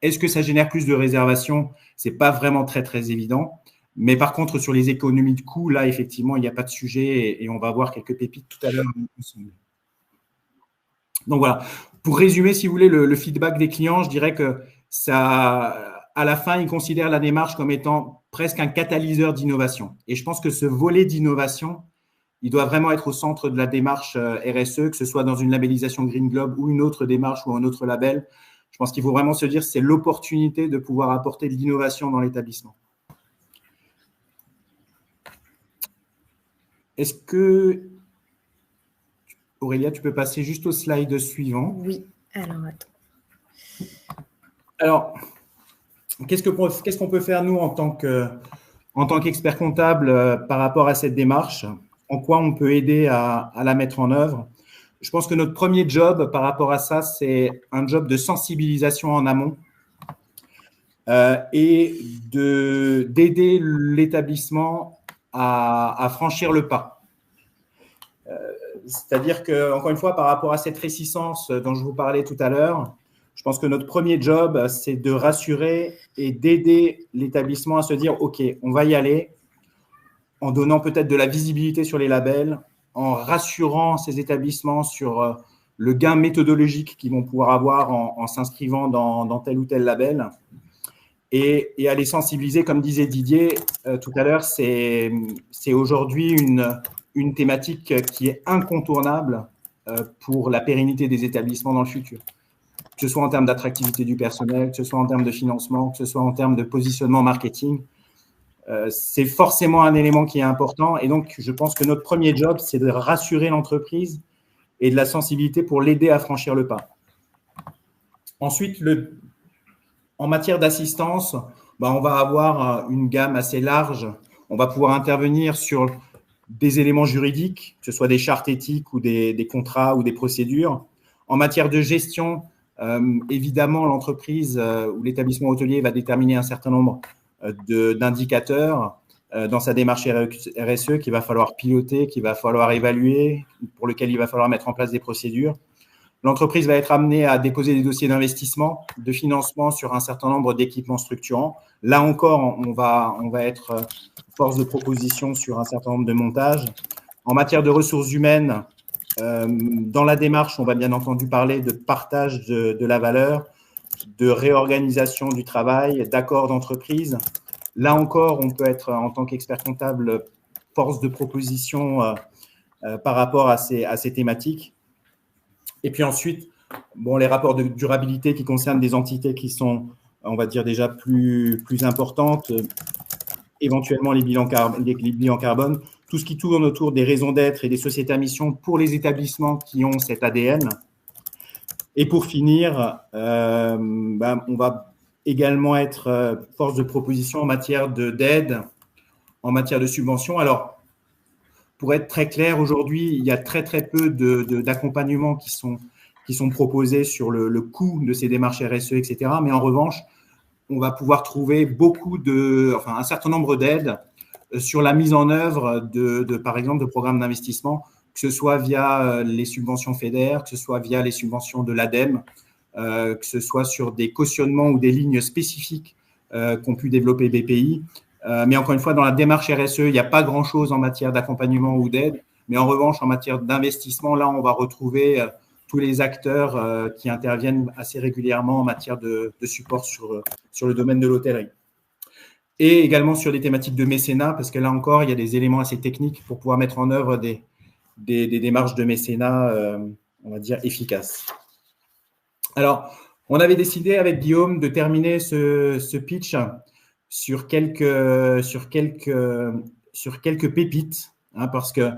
Est-ce que ça génère plus de réservations? Ce n'est pas vraiment très, très évident. Mais par contre, sur les économies de coûts, là, effectivement, il n'y a pas de sujet et on va voir quelques pépites tout à l'heure. Donc voilà, pour résumer, si vous voulez, le feedback des clients, je dirais que ça, à la fin, ils considèrent la démarche comme étant presque un catalyseur d'innovation. Et je pense que ce volet d'innovation, il doit vraiment être au centre de la démarche RSE, que ce soit dans une labellisation Green Globe ou une autre démarche ou un autre label. Je pense qu'il faut vraiment se dire que c'est l'opportunité de pouvoir apporter de l'innovation dans l'établissement. Est-ce que, Aurélia, tu peux passer juste au slide suivant? Oui, alors attends. Alors, qu'est-ce qu'on peut faire, nous, en tant qu'expert comptable par rapport à cette démarche? En quoi on peut aider à la mettre en œuvre? Je pense que notre premier job par rapport à ça, c'est un job de sensibilisation en amont et d'aider l'établissement à franchir le pas. C'est-à-dire que, encore une fois, par rapport à cette réticence dont je vous parlais tout à l'heure, je pense que notre premier job, c'est de rassurer et d'aider l'établissement à se dire « Ok, on va y aller », en donnant peut-être de la visibilité sur les labels, en rassurant ces établissements sur le gain méthodologique qu'ils vont pouvoir avoir en s'inscrivant dans tel ou tel label. Et à les sensibiliser, comme disait Didier tout à l'heure, c'est aujourd'hui une thématique qui est incontournable pour la pérennité des établissements dans le futur. Que ce soit en termes d'attractivité du personnel, que ce soit en termes de financement, que ce soit en termes de positionnement marketing, c'est forcément un élément qui est important. Et donc, je pense que notre premier job, c'est de rassurer l'entreprise et de la sensibilité pour l'aider à franchir le pas. Ensuite, en matière d'assistance, on va avoir une gamme assez large. On va pouvoir intervenir sur des éléments juridiques, que ce soit des chartes éthiques ou des contrats ou des procédures. En matière de gestion, évidemment, l'entreprise ou l'établissement hôtelier va déterminer un certain nombre d'indicateurs dans sa démarche RSE qu'il va falloir piloter, qu'il va falloir évaluer, pour lequel il va falloir mettre en place des procédures. L'entreprise va être amenée à déposer des dossiers d'investissement, de financement sur un certain nombre d'équipements structurants. Là encore, on va être force de proposition sur un certain nombre de montages. En matière de ressources humaines, dans la démarche, on va bien entendu parler de partage de la valeur, de réorganisation du travail, d'accords d'entreprise. Là encore, on peut être, en tant qu'expert comptable, force de proposition par rapport à ces thématiques. Et puis ensuite, les rapports de durabilité qui concernent des entités qui sont, on va dire, déjà plus importantes, éventuellement les bilans carbone, tout ce qui tourne autour des raisons d'être et des sociétés à mission pour les établissements qui ont cet ADN. Et pour finir, on va également être force de proposition en matière d'aide, en matière de subvention. Alors, pour être très clair, aujourd'hui, il y a très, très peu d'accompagnements qui sont proposés sur le coût de ces démarches RSE, etc. Mais en revanche, on va pouvoir trouver un certain nombre d'aides sur la mise en œuvre par exemple, de programmes d'investissement, que ce soit via les subventions FEDER, que ce soit via les subventions de l'ADEME, que ce soit sur des cautionnements ou des lignes spécifiques qu'ont pu développer BPI. Mais encore une fois, dans la démarche RSE, il n'y a pas grand-chose en matière d'accompagnement ou d'aide. Mais en revanche, en matière d'investissement, là, on va retrouver tous les acteurs qui interviennent assez régulièrement en matière de support sur le domaine de l'hôtellerie. Et également sur des thématiques de mécénat, parce que là encore, il y a des éléments assez techniques pour pouvoir mettre en œuvre des démarches de mécénat, on va dire, efficaces. Alors, on avait décidé avec Guillaume de terminer ce pitch sur quelques pépites, hein, parce que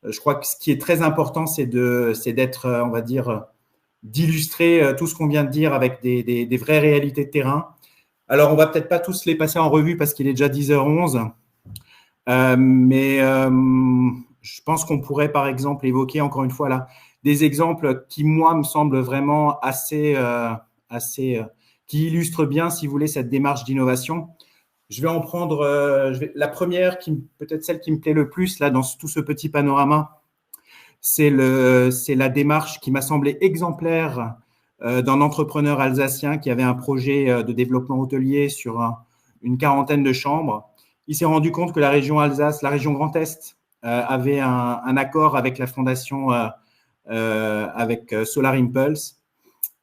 je crois que ce qui est très important, c'est d'être, on va dire, d'illustrer tout ce qu'on vient de dire avec des vraies réalités de terrain. Alors, on ne va peut-être pas tous les passer en revue parce qu'il est déjà 10h11, mais je pense qu'on pourrait, par exemple, évoquer encore une fois là des exemples qui, moi, me semblent vraiment assez qui illustrent bien, si vous voulez, cette démarche d'innovation. Je vais en prendre la première, peut-être celle qui me plaît le plus là dans tout ce petit panorama. C'est la démarche qui m'a semblé exemplaire d'un entrepreneur alsacien qui avait un projet de développement hôtelier sur une quarantaine de chambres. Il s'est rendu compte que la région Alsace, la région Grand Est, avait un accord avec la fondation, avec Solar Impulse.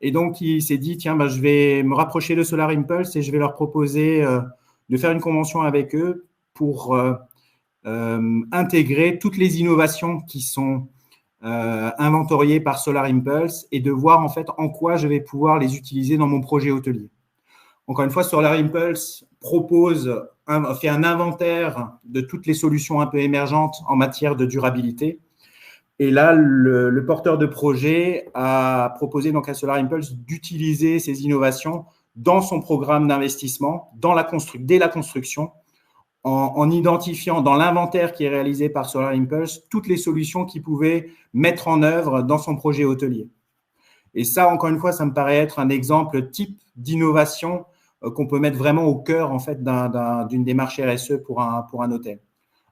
Et donc, il s'est dit, tiens, je vais me rapprocher de Solar Impulse et je vais leur proposer de faire une convention avec eux pour intégrer toutes les innovations qui sont inventoriées par Solar Impulse et de voir en fait en quoi je vais pouvoir les utiliser dans mon projet hôtelier. Encore une fois, Solar Impulse fait un inventaire de toutes les solutions un peu émergentes en matière de durabilité. Et là, le porteur de projet a proposé donc à Solar Impulse d'utiliser ces innovations dans son programme d'investissement, dès la construction, en identifiant dans l'inventaire qui est réalisé par Solar Impulse toutes les solutions qu'il pouvait mettre en œuvre dans son projet hôtelier. Et ça, encore une fois, ça me paraît être un exemple type d'innovation qu'on peut mettre vraiment au cœur en fait, d'une démarche RSE pour un hôtel.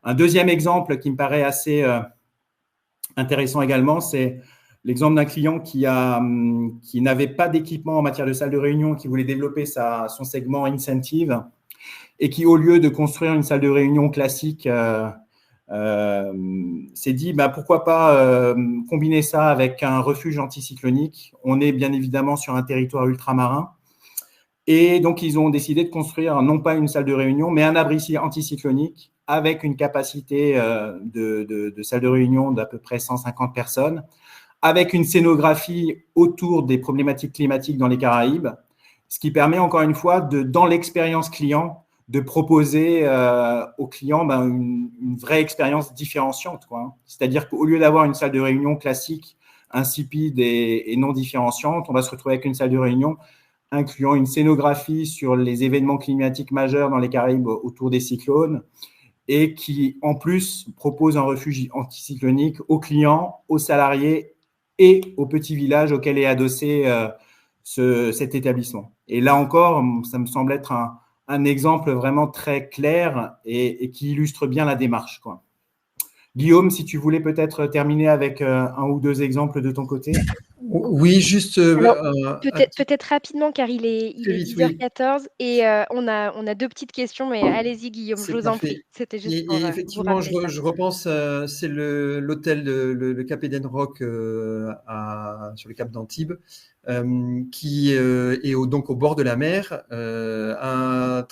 Un deuxième exemple qui me paraît assez intéressant également, c'est l'exemple d'un client qui n'avait pas d'équipement en matière de salle de réunion, qui voulait développer son segment incentive et qui, au lieu de construire une salle de réunion classique, s'est dit pourquoi pas combiner ça avec un refuge anticyclonique. On est bien évidemment sur un territoire ultramarin. Et donc, ils ont décidé de construire non pas une salle de réunion, mais un abri anticyclonique avec une capacité de salle de réunion d'à peu près 150 personnes, avec une scénographie autour des problématiques climatiques dans les Caraïbes, ce qui permet encore une fois, dans l'expérience client, de proposer aux clients une vraie expérience différenciante, quoi. C'est-à-dire qu'au lieu d'avoir une salle de réunion classique, insipide et non différenciante, on va se retrouver avec une salle de réunion incluant une scénographie sur les événements climatiques majeurs dans les Caraïbes autour des cyclones et qui, en plus, propose un refuge anticyclonique aux clients, aux salariés et aux petits villages auxquels est adossé cet établissement. Et là encore, ça me semble être un exemple vraiment très clair et qui illustre bien la démarche, quoi. Guillaume, si tu voulais peut-être terminer avec un ou deux exemples de ton côté. Oui, juste… peut-être rapidement, car il est 10h14 oui. Et on a deux petites questions, mais allez-y Guillaume, je vous en prie. C'était juste pour effectivement, je repense, c'est l'hôtel, le Cap Eden Rock sur le Cap d'Antibes, qui est donc au bord de la mer, a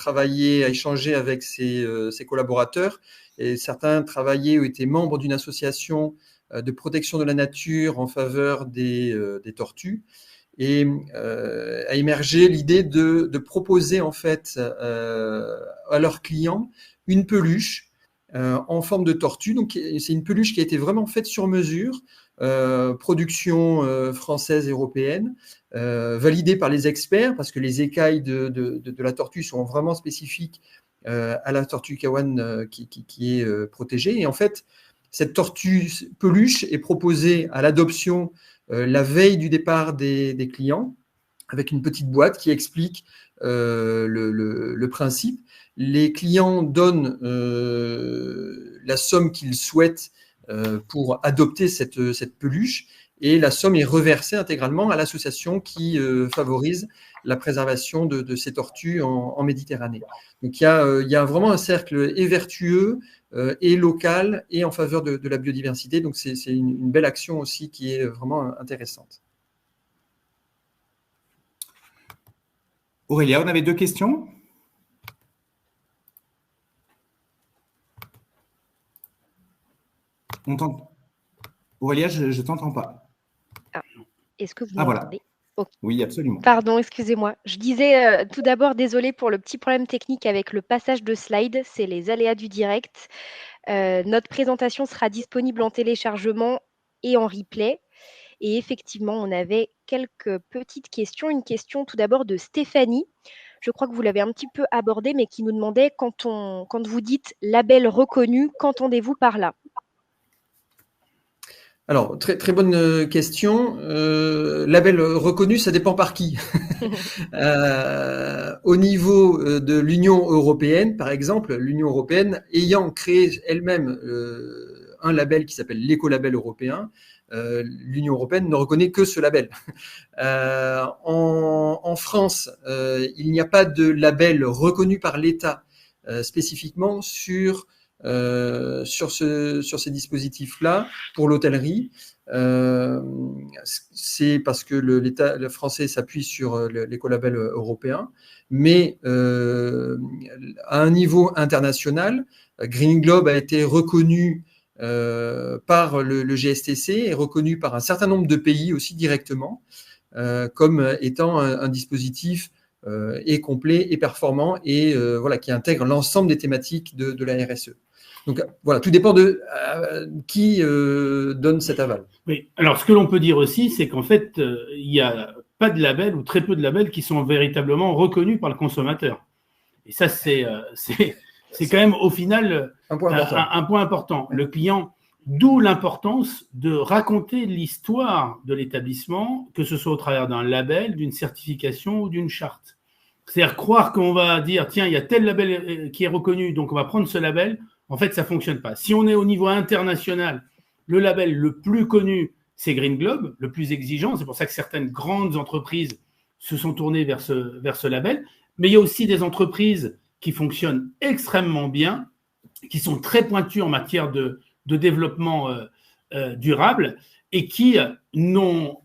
échangé avec ses collaborateurs, et certains travaillaient ou étaient membres d'une association de protection de la nature en faveur des tortues, et a émergé l'idée de proposer en fait à leurs clients une peluche en forme de tortue. Donc c'est une peluche qui a été vraiment faite sur mesure, production française, européenne, validée par les experts parce que les écailles de la tortue sont vraiment spécifiques à la tortue kawan qui est protégée. Et en fait, cette tortue peluche est proposée à l'adoption la veille du départ des clients, avec une petite boîte qui explique le principe. Les clients donnent la somme qu'ils souhaitent pour adopter cette peluche, et la somme est reversée intégralement à l'association qui favorise la préservation de ces tortues en Méditerranée. Donc il y a vraiment un cercle et vertueux et local et en faveur de la biodiversité. Donc c'est une belle action aussi qui est vraiment intéressante. Aurélia, on avait 2 questions. Aurélia, je ne t'entends pas. Est-ce que vous voilà. m'entendez? Okay. Oui, absolument. Pardon, excusez-moi. Je disais tout d'abord, désolé pour le petit problème technique avec le passage de slide, c'est les aléas du direct. Notre présentation sera disponible en téléchargement et en replay. Et effectivement, on avait quelques petites questions. Une question tout d'abord de Stéphanie. Je crois que vous l'avez un petit peu abordée, mais qui nous demandait, quand vous dites label reconnu, qu'entendez-vous par là? Alors, très, très bonne question. Label reconnu, ça dépend par qui. Au niveau de l'Union européenne, par exemple, l'Union européenne ayant créé elle-même un label qui s'appelle l'écolabel européen, l'Union européenne ne reconnaît que ce label. En France, il n'y a pas de label reconnu par l'État spécifiquement sur ces dispositifs-là pour l'hôtellerie. C'est parce que l'État français s'appuie sur l'écolabel européen, mais à un niveau international, Green Globe a été reconnu par le GSTC et reconnu par un certain nombre de pays aussi directement comme étant un dispositif et complet et performant et voilà, qui intègre l'ensemble des thématiques de la RSE. Donc voilà, tout dépend de qui donne cet aval. Oui, alors ce que l'on peut dire aussi, c'est qu'en fait, il n'y a pas de labels ou très peu de labels qui sont véritablement reconnus par le consommateur. Et ça, c'est quand même au final un point important. Le client, d'où l'importance de raconter l'histoire de l'établissement, que ce soit au travers d'un label, d'une certification ou d'une charte. C'est-à-dire croire qu'on va dire, tiens, il y a tel label qui est reconnu, donc on va prendre ce label. En fait, ça ne fonctionne pas. Si on est au niveau international, le label le plus connu, c'est Green Globe, le plus exigeant. C'est pour ça que certaines grandes entreprises se sont tournées vers ce label. Mais il y a aussi des entreprises qui fonctionnent extrêmement bien, qui sont très pointues en matière de développement durable et qui n'ont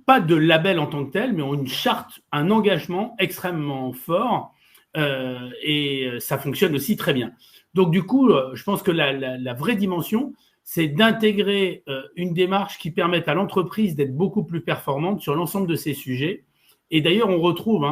pas de label en tant que tel, mais ont une charte, un engagement extrêmement fort et ça fonctionne aussi très bien. Donc, du coup, je pense que la vraie dimension, c'est d'intégrer une démarche qui permette à l'entreprise d'être beaucoup plus performante sur l'ensemble de ces sujets. Et d'ailleurs, on retrouve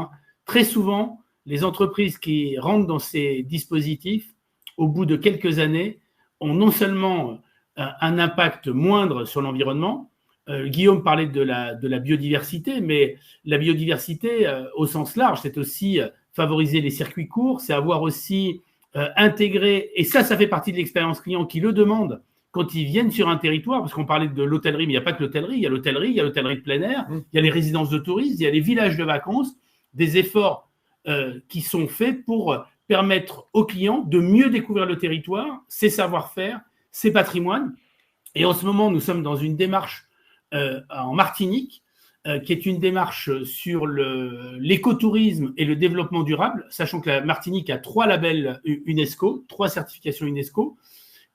très souvent les entreprises qui rentrent dans ces dispositifs, au bout de quelques années, ont non seulement un impact moindre sur l'environnement. Guillaume parlait de la biodiversité, mais la biodiversité au sens large, c'est aussi favoriser les circuits courts, c'est avoir aussi intégré, et ça fait partie de l'expérience client qui le demande quand ils viennent sur un territoire, parce qu'on parlait de l'hôtellerie, mais il n'y a pas que l'hôtellerie, il y a l'hôtellerie de plein air, il y a les résidences de tourisme, il y a les villages de vacances, des efforts qui sont faits pour permettre aux clients de mieux découvrir le territoire, ses savoir-faire, ses patrimoines. Et en ce moment, nous sommes dans une démarche en Martinique, qui est une démarche sur l'écotourisme et le développement durable, sachant que la Martinique a 3 labels UNESCO, 3 certifications UNESCO,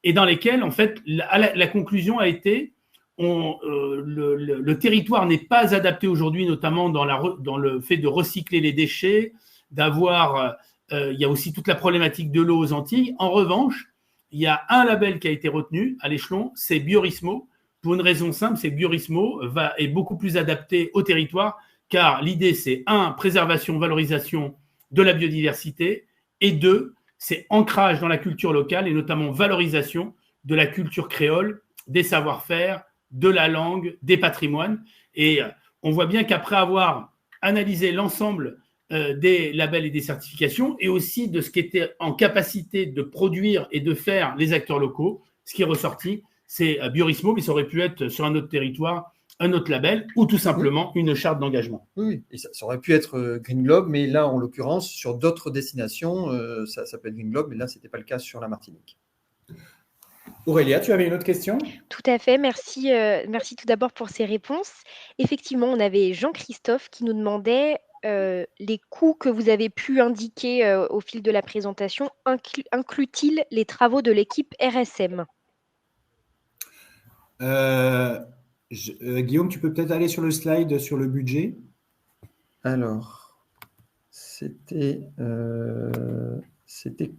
et dans lesquelles, en fait, la conclusion a été le territoire n'est pas adapté aujourd'hui, notamment dans le fait de recycler les déchets, d'avoir, il y a aussi toute la problématique de l'eau aux Antilles. En revanche, il y a un label qui a été retenu à l'échelon, c'est Biorismo. Pour une raison simple, c'est que Biorismo est beaucoup plus adapté au territoire, car l'idée, c'est 1, préservation, valorisation de la biodiversité, et 2, c'est ancrage dans la culture locale, et notamment valorisation de la culture créole, des savoir-faire, de la langue, des patrimoines. Et on voit bien qu'après avoir analysé l'ensemble des labels et des certifications, et aussi de ce qui était en capacité de produire et de faire les acteurs locaux, ce qui est ressorti, c'est Biorismo, mais ça aurait pu être sur un autre territoire un autre label ou tout simplement une charte d'engagement. Oui, et ça aurait pu être Green Globe, mais là, en l'occurrence, sur d'autres destinations, ça peut être Green Globe, mais là, ce n'était pas le cas sur la Martinique. Aurélia, tu avais une autre question? Tout à fait, merci, merci tout d'abord pour ces réponses. Effectivement, on avait Jean-Christophe qui nous demandait les coûts que vous avez pu indiquer au fil de la présentation, incluent-ils les travaux de l'équipe RSM? Guillaume, tu peux peut-être aller sur le slide sur le budget. Alors, c'était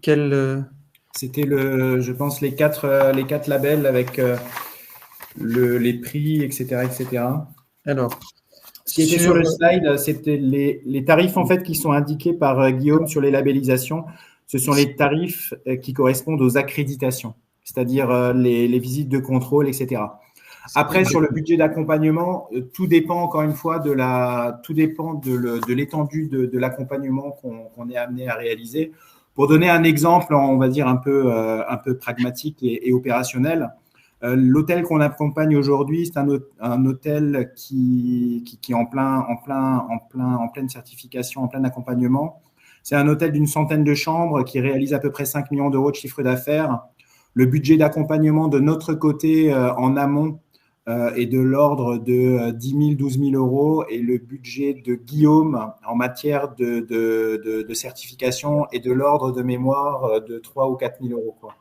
quel… C'était, je pense, les quatre labels avec les prix, etc., etc. Alors, ce qui était sur le slide, c'était les tarifs en fait qui sont indiqués par Guillaume sur les labellisations. Ce sont les tarifs qui correspondent aux accréditations, c'est-à-dire les visites de contrôle, etc. Après, sur le budget d'accompagnement, tout dépend encore une fois de l'étendue de l'accompagnement qu'on est amené à réaliser. Pour donner un exemple, on va dire un peu pragmatique et opérationnel, l'hôtel qu'on accompagne aujourd'hui, c'est un hôtel qui est en pleine certification, en plein accompagnement. C'est un hôtel d'une centaine de chambres qui réalise à peu près 5 millions d'euros de chiffre d'affaires. Le budget d'accompagnement de notre côté en amont est de l'ordre de 10 000, 12 000 euros, et le budget de Guillaume en matière de certification est de l'ordre de mémoire de 3 ou 4 000 euros, quoi.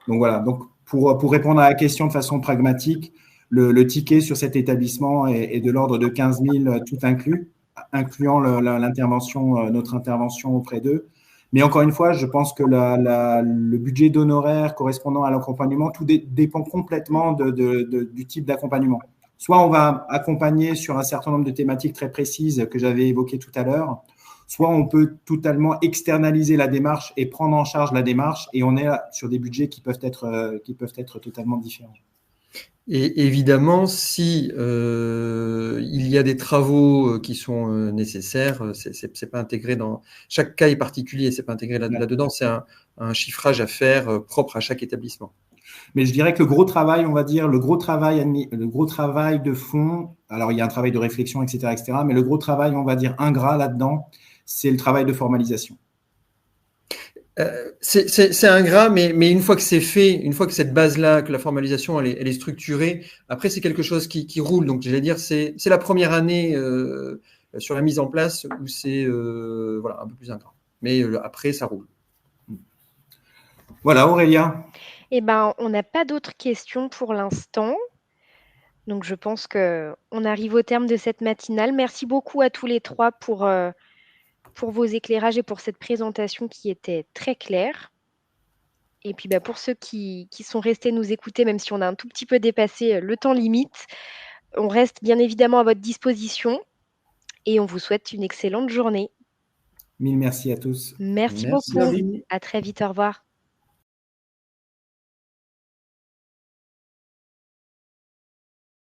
Donc voilà, donc pour répondre à la question de façon pragmatique, le ticket sur cet établissement est de l'ordre de 15 000 tout inclus, incluant notre intervention auprès d'eux. Mais encore une fois, je pense que le budget d'honoraires correspondant à l'accompagnement, tout dépend complètement du type d'accompagnement. Soit on va accompagner sur un certain nombre de thématiques très précises que j'avais évoquées tout à l'heure, soit on peut totalement externaliser la démarche et prendre en charge la démarche, et on est sur des budgets qui peuvent être totalement différents. Et évidemment, si il y a des travaux qui sont nécessaires, c'est pas intégré dans… Chaque cas est particulier, c'est pas intégré là-dedans, c'est un chiffrage à faire propre à chaque établissement. Mais je dirais que le gros travail, on va dire, le gros travail de fond, alors il y a un travail de réflexion, etc., mais le gros travail, on va dire, ingrat là-dedans, c'est le travail de formalisation. C'est ingrat, mais une fois que c'est fait, une fois que cette base-là, que la formalisation, elle est structurée, après, c'est quelque chose qui roule. Donc, j'allais dire, c'est la première année sur la mise en place où c'est voilà, un peu plus ingrat. Mais après, ça roule. Voilà, Aurélia. Eh ben, on n'a pas d'autres questions pour l'instant. Donc, je pense qu'on arrive au terme de cette matinale. Merci beaucoup à tous les trois pour vos éclairages et pour cette présentation qui était très claire. Et puis, pour ceux qui sont restés nous écouter, même si on a un tout petit peu dépassé le temps limite, on reste bien évidemment à votre disposition et on vous souhaite une excellente journée. Mille merci à tous. Merci beaucoup. À très vite. Au revoir.